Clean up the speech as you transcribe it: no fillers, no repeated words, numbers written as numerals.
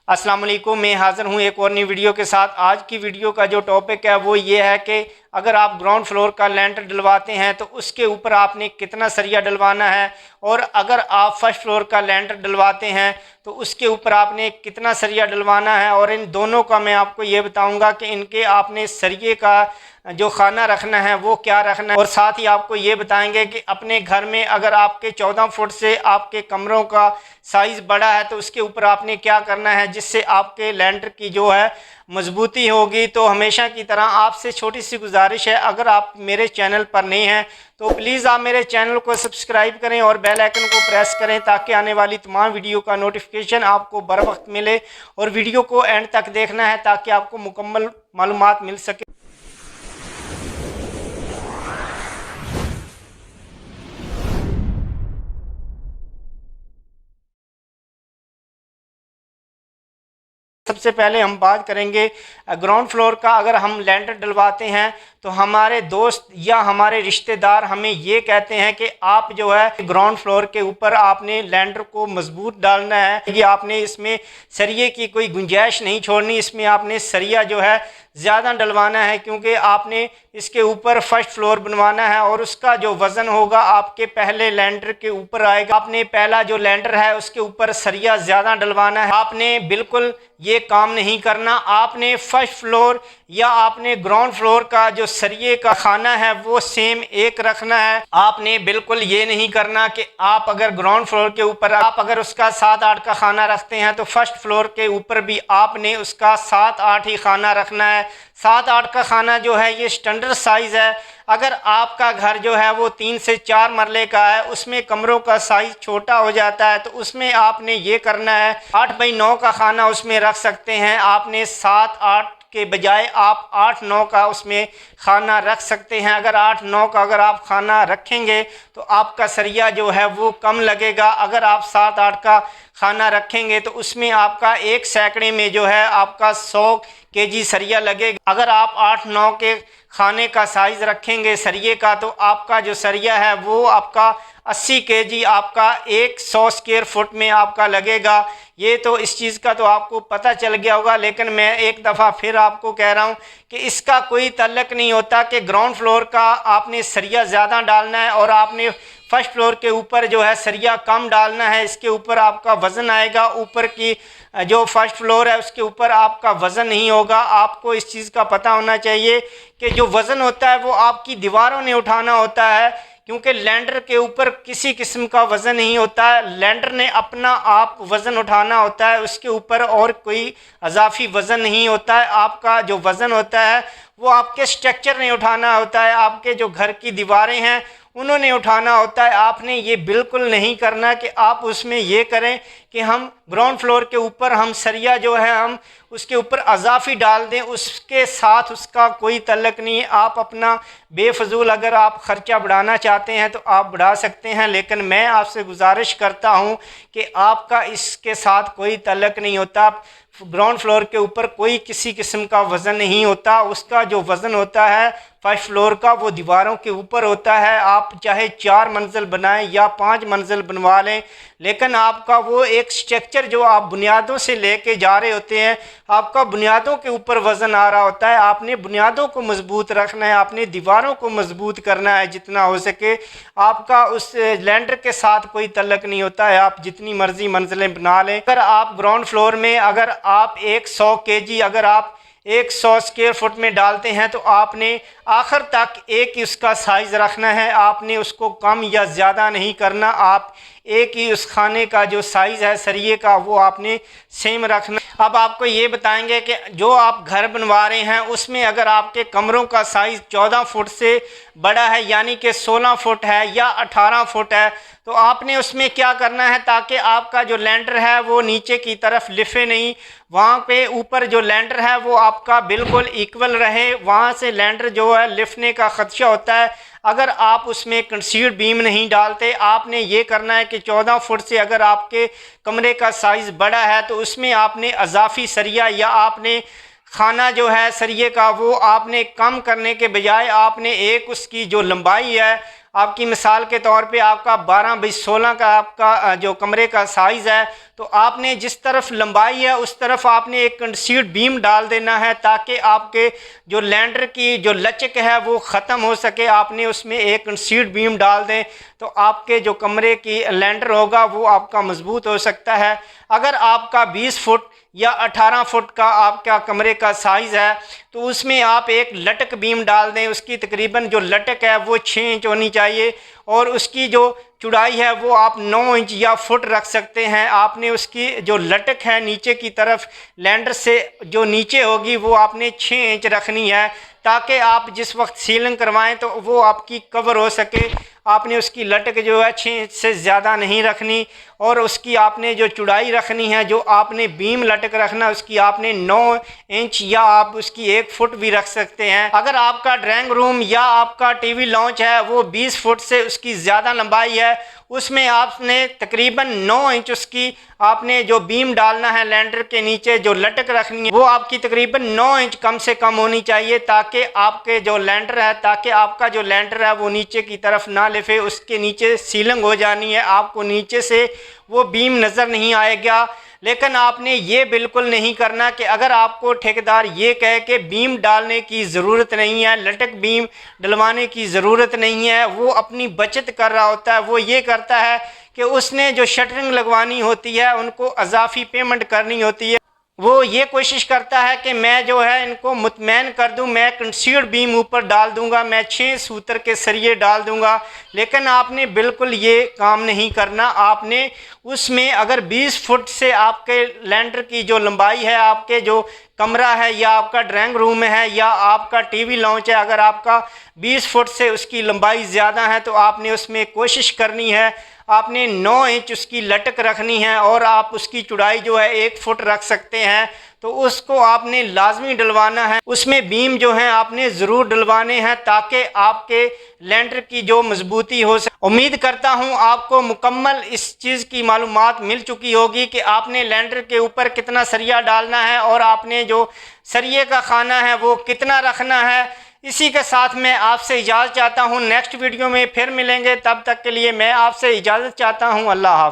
अस्सलाम वालेकुम, मैं हाज़िर हूँ एक और नई वीडियो के साथ। आज की वीडियो का जो टॉपिक है वो ये है कि अगर आप ग्राउंड फ्लोर का लेंटर डलवाते हैं तो उसके ऊपर आपने कितना सरिया डलवाना है, और अगर आप फर्स्ट फ्लोर का लेंटर डलवाते हैं तो उसके ऊपर आपने कितना सरिया डलवाना है। और इन दोनों का मैं आपको ये बताऊंगा कि इनके आपने सरिये का जो खाना रखना है वो क्या रखना है, और साथ ही आपको ये बताएंगे कि अपने घर में अगर आपके 14 फुट से आपके कमरों का साइज़ बड़ा है तो उसके ऊपर आपने क्या करना है जिससे आपके लेंटर की जो है मजबूती होगी। तो हमेशा की तरह आपसे छोटी सी गुजारिश है, अगर आप मेरे चैनल पर नए हैं तो प्लीज़ आप मेरे चैनल को सब्सक्राइब करें और बेल आइकन को प्रेस करें ताकि आने वाली तमाम वीडियो का नोटिफिकेशन आपको बर वक्त मिले। और वीडियो को एंड तक देखना है ताकि आपको मुकम्मल मालूमात मिल सके। सबसे पहले हम बात करेंगे ग्राउंड फ्लोर का। अगर हम लेंटर डलवाते हैं तो हमारे दोस्त या हमारे रिश्तेदार हमें ये कहते हैं कि आप जो है ग्राउंड फ्लोर के ऊपर आपने लेंटर को मजबूत डालना है, कि आपने इसमें सरिये की कोई गुंजाइश नहीं छोड़नी, इसमें आपने सरिया जो है ज़्यादा डलवाना है क्योंकि आपने इसके ऊपर फर्स्ट फ्लोर बनवाना है और उसका जो वज़न होगा आपके पहले लेंटर के ऊपर आएगा। आपने पहला जो लेंटर है उसके ऊपर सरिया ज़्यादा डलवाना है। आपने बिल्कुल ये काम नहीं करना। आपने फर्स्ट फ्लोर या आपने ग्राउंड फ्लोर का जो सरिये का खाना है वो सेम एक रखना है। आपने बिल्कुल ये नहीं करना कि आप अगर ग्राउंड फ्लोर के ऊपर आप अगर उसका 7-8 का खाना रखते हैं तो फर्स्ट फ्लोर के ऊपर भी आपने उसका 7-8 ही खाना रखना है। 7-8 का खाना जो है ये स्टैंडर्ड साइज़ है। अगर आपका घर जो है वो 3 से 4 मरले का है, उसमें कमरों का साइज़ छोटा हो जाता है, तो उसमें आपने ये करना है 8x9 का खाना उसमें रख सकते हैं। आपने 7-8 के बजाय आप 8-9 का उसमें खाना रख सकते हैं। अगर 8-9 का अगर आप खाना रखेंगे तो आपका सरिया जो है वो कम लगेगा। अगर आप 7-8 का खाना रखेंगे तो उसमें आपका एक सैकड़े में जो है आपका 100 केजी सरिया लगेगा। अगर आप 8-9 के खाने का साइज़ रखेंगे सरिये का तो आपका जो सरिया है वो आपका 80 केजी आपका 100 स्क्वायर फुट में आपका लगेगा। ये तो इस चीज़ का तो आपको पता चल गया होगा, लेकिन मैं एक दफ़ा फिर आपको कह रहा हूँ कि इसका कोई ताल्लुक नहीं होता कि ग्राउंड फ्लोर का आपने सरिया ज़्यादा डालना है और आपने फर्स्ट फ्लोर के ऊपर जो है सरिया कम डालना है। इसके ऊपर आपका वज़न आएगा, ऊपर की जो फर्स्ट फ्लोर है उसके ऊपर आपका वज़न नहीं होगा। आपको इस चीज़ का पता होना चाहिए कि जो वज़न होता है वो आपकी दीवारों ने उठाना होता है, क्योंकि लेंटर के ऊपर किसी किस्म का वज़न नहीं होता है। लेंटर ने अपना आप वज़न उठाना होता है, उसके ऊपर और कोई इजाफी वज़न नहीं होता है। आपका जो वज़न होता है वो आपके स्ट्रक्चर ने उठाना होता है, आपके जो घर की दीवारें हैं उन्होंने उठाना होता है। आपने ये बिल्कुल नहीं करना कि आप उसमें ये करें कि हम ग्राउंड फ्लोर के ऊपर हम सरिया जो है हम उसके ऊपर अजाफी डाल दें, उसके साथ उसका कोई तल्लक नहीं है। आप अपना बेफजूल अगर आप ख़र्चा बढ़ाना चाहते हैं तो आप बढ़ा सकते हैं, लेकिन मैं आपसे गुजारिश करता हूं कि आपका इसके साथ कोई तल्लक नहीं होता। ग्राउंड फ्लोर के ऊपर कोई किसी किस्म का वज़न नहीं होता। उसका जो वज़न होता है फर्स्ट फ्लोर का वो दीवारों के ऊपर होता है। आप चाहे 4 मंजिल बनाएं या 5 मंजिल बनवा लें, लेकिन आपका वो एक स्ट्रक्चर जो आप बुनियादों से लेके जा रहे होते हैं, आपका बुनियादों के ऊपर वज़न आ रहा होता है। आपने बुनियादों को मजबूत रखना है, आपने दीवारों को मजबूत करना है जितना हो सके। आपका उस लेंटर के साथ कोई तल्लक नहीं होता है, आप जितनी मर्जी मंजिलें बना लें। अगर आप ग्राउंड फ्लोर में अगर आप 100 केजी अगर आप 100 स्क्वायर फुट में डालते हैं तो आपने आखिर तक एक ही उसका साइज़ रखना है। आपने उसको कम या ज़्यादा नहीं करना। आप एक ही उस खाने का जो साइज़ है सरिये का वो आपने सेम रखना। अब आपको ये बताएंगे कि जो आप घर बनवा रहे हैं उसमें अगर आपके कमरों का साइज़ 14 फुट से बड़ा है, यानी कि 16 फुट है या 18 फुट है, तो आपने उसमें क्या करना है ताकि आपका जो लेंटर है वो नीचे की तरफ लिफे नहीं, वहाँ पे ऊपर जो लेंटर है वो आपका बिल्कुल इक्वल रहे। वहाँ से लेंटर जो है लिफने का ख़दशा होता है अगर आप उसमें कंसीड बीम नहीं डालते। आपने ये करना है कि 14 फुट से अगर आपके कमरे का साइज़ बड़ा है तो उसमें आपने अजाफी सरिया या आपने खाना जो है सरिये का वो आपने कम करने के बजाय आपने एक उसकी जो लंबाई है आपकी मिसाल के तौर पे आपका 12x16 का आपका जो कमरे का साइज़ है, तो आपने जिस तरफ लंबाई है उस तरफ आपने एक कंसीड बीम डाल देना है ताकि आपके जो लैंडर की जो लचक है वो ख़त्म हो सके। आपने उसमें एक कंसीड बीम डाल दें तो आपके जो कमरे की लैंडर होगा वो आपका मजबूत हो सकता है। अगर आपका 20 फुट या 18 फुट का आपका कमरे का साइज़ है तो उसमें आप एक लटक बीम डाल दें। उसकी तकरीबन जो लटक है वो 6 इंच होनी चाहिए और उसकी जो चौड़ाई है वो आप 9 इंच या फुट रख सकते हैं। आपने उसकी जो लटक है नीचे की तरफ लैंडर से जो नीचे होगी वो आपने 6 इंच रखनी है ताकि आप जिस वक्त सीलिंग करवाएं तो वो आपकी कवर हो सके। आपने उसकी लटक जो है 6 इंच से ज़्यादा नहीं रखनी और उसकी आपने जो चौड़ाई रखनी है, जो आपने बीम लटक रखना उसकी आपने 9 इंच या आप उसकी 1 फुट भी रख सकते हैं। अगर आपका ड्राइंग रूम या आपका टीवी लॉन्च है वो 20 फुट से उसकी ज़्यादा लंबाई है, उसमें आपने तकरीबन 9 इंच उसकी आपने जो बीम डालना है लैंडर के नीचे जो लटक रखनी है वो आपकी तकरीबन 9 इंच कम से कम होनी चाहिए ताकि आपके जो लैंडर है ताकि आपका जो लैंडर है वो नीचे की तरफ ना लिफे। उसके नीचे सीलिंग हो जानी है, आपको नीचे से वो बीम नज़र नहीं आएगा। लेकिन आपने ये बिल्कुल नहीं करना कि अगर आपको ठेकेदार ये कहे कि बीम डालने की ज़रूरत नहीं है, लटक बीम डलवाने की ज़रूरत नहीं है, वो अपनी बचत कर रहा होता है। वो ये करता है कि उसने जो शटरिंग लगवानी होती है उनको अजाफी पेमेंट करनी होती है। वो ये कोशिश करता है कि मैं जो है इनको मुतमैन कर दूं, मैं कंसीड बीम ऊपर डाल दूंगा, मैं 6 सूतर के सरिये डाल दूंगा। लेकिन आपने बिल्कुल ये काम नहीं करना। आपने उसमें अगर 20 फुट से आपके लैंडर की जो लंबाई है, आपके जो कमरा है या आपका ड्राइंग रूम है या आपका टीवी लॉन्च है, अगर आपका 20 फुट से उसकी लंबाई ज़्यादा है तो आपने उसमें कोशिश करनी है आपने 9 इंच उसकी लटक रखनी है और आप उसकी चौड़ाई जो है 1 फुट रख सकते हैं। तो उसको आपने लाजमी डलवाना है, उसमें बीम जो हैं आपने ज़रूर डलवाने हैं ताकि आपके लैंडर की जो मजबूती हो सके। उम्मीद करता हूं आपको मुकम्मल इस चीज़ की मालूमात मिल चुकी होगी कि आपने लैंडर के ऊपर कितना सरिया डालना है और आपने जो सरिये का खाना है वो कितना रखना है। इसी के साथ मैं आपसे इजाज़त चाहता हूँ। नेक्स्ट वीडियो में फिर मिलेंगे, तब तक के लिए मैं आपसे इजाज़त चाहता हूँ। अल्लाह हाफ़िज़।